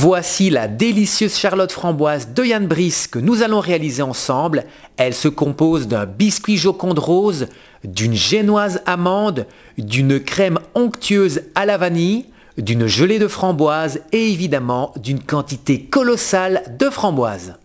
Voici la délicieuse charlotte framboise de Yann Brice que nous allons réaliser ensemble. Elle se compose d'un biscuit Joconde rose, d'une génoise amande, d'une crème onctueuse à la vanille, d'une gelée de framboise et évidemment d'une quantité colossale de framboises.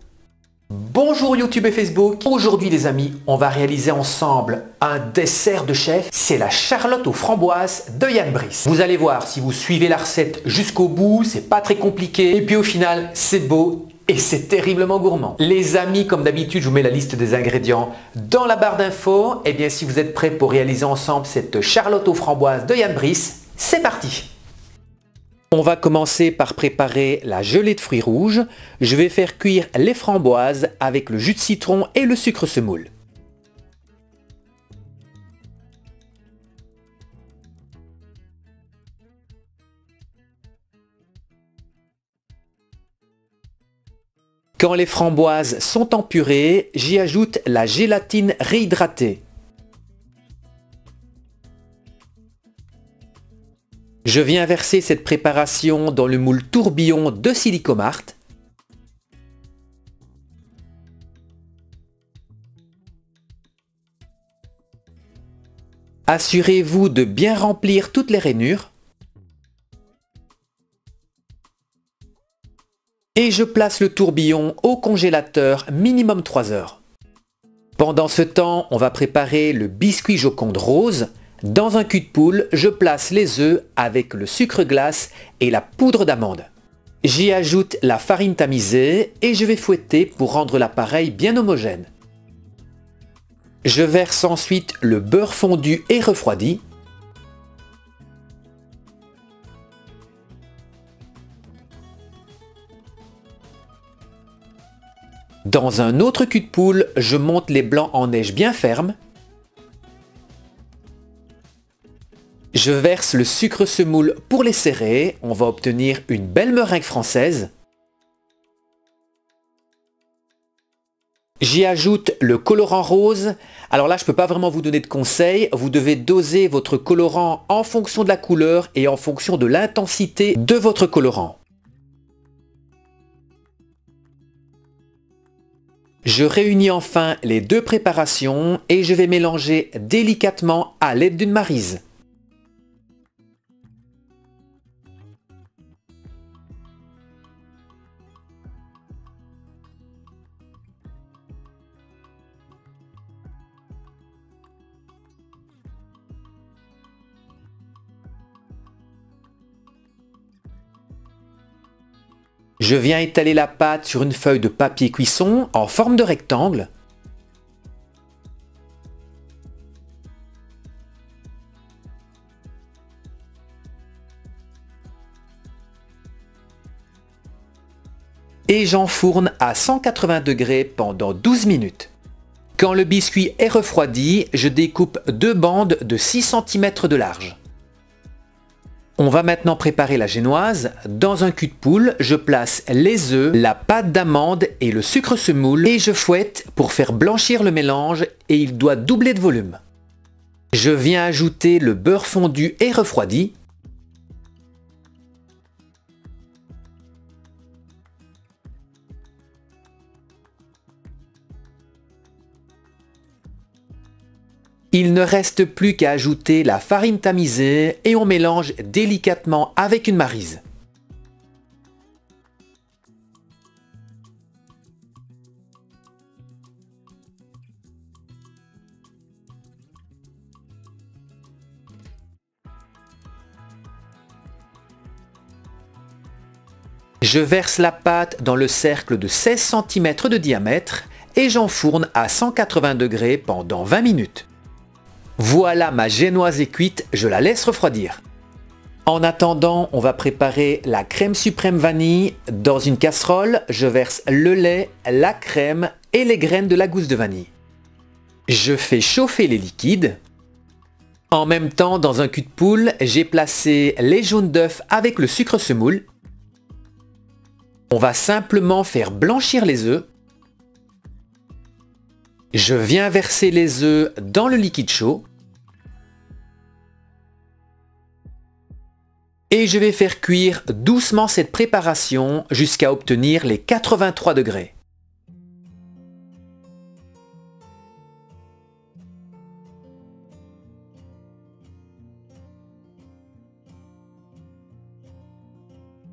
Bonjour YouTube et Facebook. Aujourd'hui les amis, on va réaliser ensemble un dessert de chef. C'est la charlotte aux framboises de Yann Brice. Vous allez voir, si vous suivez la recette jusqu'au bout, c'est pas très compliqué. Et puis au final, c'est beau et c'est terriblement gourmand. Les amis, comme d'habitude, je vous mets la liste des ingrédients dans la barre d'infos. Et bien si vous êtes prêts pour réaliser ensemble cette charlotte aux framboises de Yann Brice, c'est parti! On va commencer par préparer la gelée de fruits rouges. Je vais faire cuire les framboises avec le jus de citron et le sucre semoule. Quand les framboises sont en purée, j'y ajoute la gélatine réhydratée. Je viens verser cette préparation dans le moule tourbillon de Silicomart. Assurez-vous de bien remplir toutes les rainures. Et je place le tourbillon au congélateur minimum 3 heures. Pendant ce temps, on va préparer le biscuit Joconde rose. Dans un cul de poule, je place les œufs avec le sucre glace et la poudre d'amande. J'y ajoute la farine tamisée et je vais fouetter pour rendre l'appareil bien homogène. Je verse ensuite le beurre fondu et refroidi. Dans un autre cul de poule, je monte les blancs en neige bien ferme. Je verse le sucre semoule pour les serrer. On va obtenir une belle meringue française. J'y ajoute le colorant rose. Alors là, je ne peux pas vraiment vous donner de conseils. Vous devez doser votre colorant en fonction de la couleur et en fonction de l'intensité de votre colorant. Je réunis enfin les deux préparations et je vais mélanger délicatement à l'aide d'une maryse. Je viens étaler la pâte sur une feuille de papier cuisson en forme de rectangle. Et j'enfourne à 180 degrés pendant 12 minutes. Quand le biscuit est refroidi, je découpe deux bandes de 6 cm de large. On va maintenant préparer la génoise. Dans un cul de poule, je place les œufs, la pâte d'amande et le sucre semoule et je fouette pour faire blanchir le mélange et il doit doubler de volume. Je viens ajouter le beurre fondu et refroidi. Il ne reste plus qu'à ajouter la farine tamisée et on mélange délicatement avec une maryse. Je verse la pâte dans le cercle de 16 cm de diamètre et j'enfourne à 180 degrés pendant 20 minutes. Voilà, ma génoise est cuite, je la laisse refroidir. En attendant, on va préparer la crème suprême vanille. Dans une casserole, je verse le lait, la crème et les graines de la gousse de vanille. Je fais chauffer les liquides. En même temps, dans un cul de poule, j'ai placé les jaunes d'œufs avec le sucre semoule. On va simplement faire blanchir les œufs. Je viens verser les œufs dans le liquide chaud. Et je vais faire cuire doucement cette préparation jusqu'à obtenir les 83 degrés.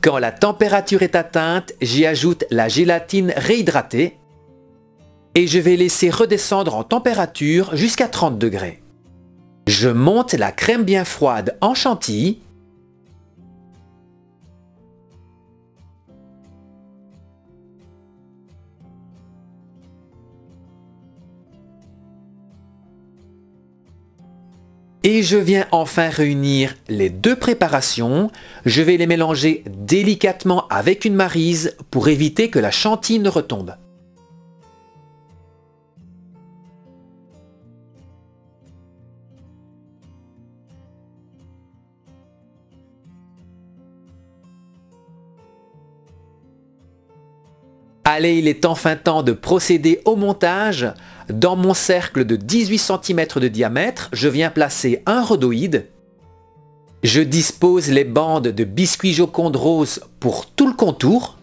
Quand la température est atteinte, j'y ajoute la gélatine réhydratée et je vais laisser redescendre en température jusqu'à 30 degrés. Je monte la crème bien froide en chantilly. Et je viens enfin réunir les deux préparations. Je vais les mélanger délicatement avec une maryse pour éviter que la chantilly ne retombe. Allez, il est enfin temps de procéder au montage. Dans mon cercle de 18 cm de diamètre, je viens placer un rhodoïde. Je dispose les bandes de biscuit Joconde rose pour tout le contour.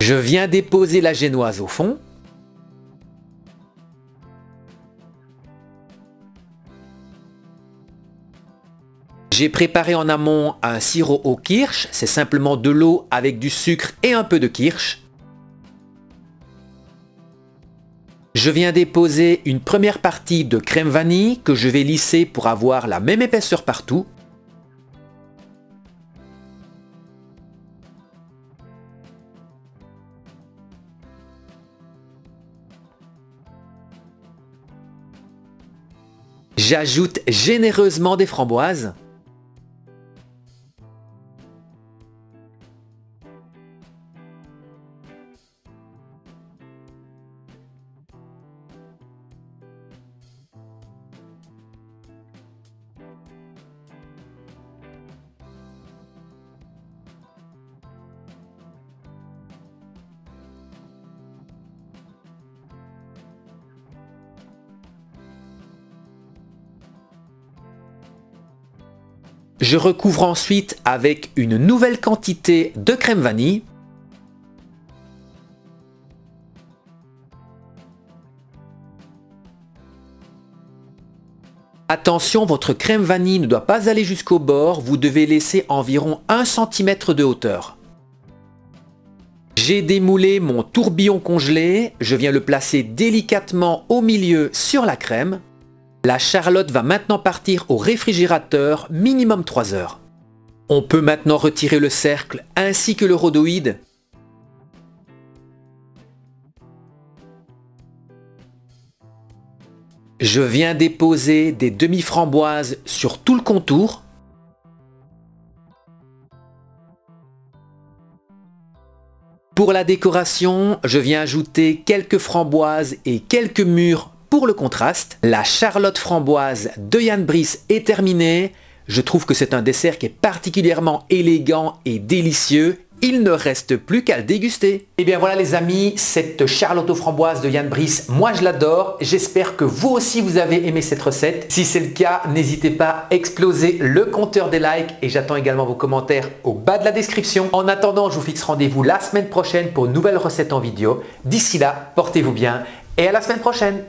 Je viens déposer la génoise au fond. J'ai préparé en amont un sirop au kirsch, c'est simplement de l'eau avec du sucre et un peu de kirsch. Je viens déposer une première partie de crème vanille que je vais lisser pour avoir la même épaisseur partout. J'ajoute généreusement des framboises. Je recouvre ensuite avec une nouvelle quantité de crème vanille. Attention, votre crème vanille ne doit pas aller jusqu'au bord, vous devez laisser environ 1 cm de hauteur. J'ai démoulé mon tourbillon congelé, je viens le placer délicatement au milieu sur la crème. La charlotte va maintenant partir au réfrigérateur minimum 3 heures. On peut maintenant retirer le cercle ainsi que le rhodoïde. Je viens déposer des demi-framboises sur tout le contour. Pour la décoration, je viens ajouter quelques framboises et quelques mûres pour le contraste. La charlotte framboise de Yann Brice est terminée. Je trouve que c'est un dessert qui est particulièrement élégant et délicieux. Il ne reste plus qu'à le déguster. Et bien voilà les amis, cette charlotte aux framboises de Yann Brice, moi je l'adore. J'espère que vous aussi vous avez aimé cette recette. Si c'est le cas, n'hésitez pas à exploser le compteur des likes et j'attends également vos commentaires au bas de la description. En attendant, je vous fixe rendez-vous la semaine prochaine pour une nouvelle recette en vidéo. D'ici là, portez-vous bien et à la semaine prochaine.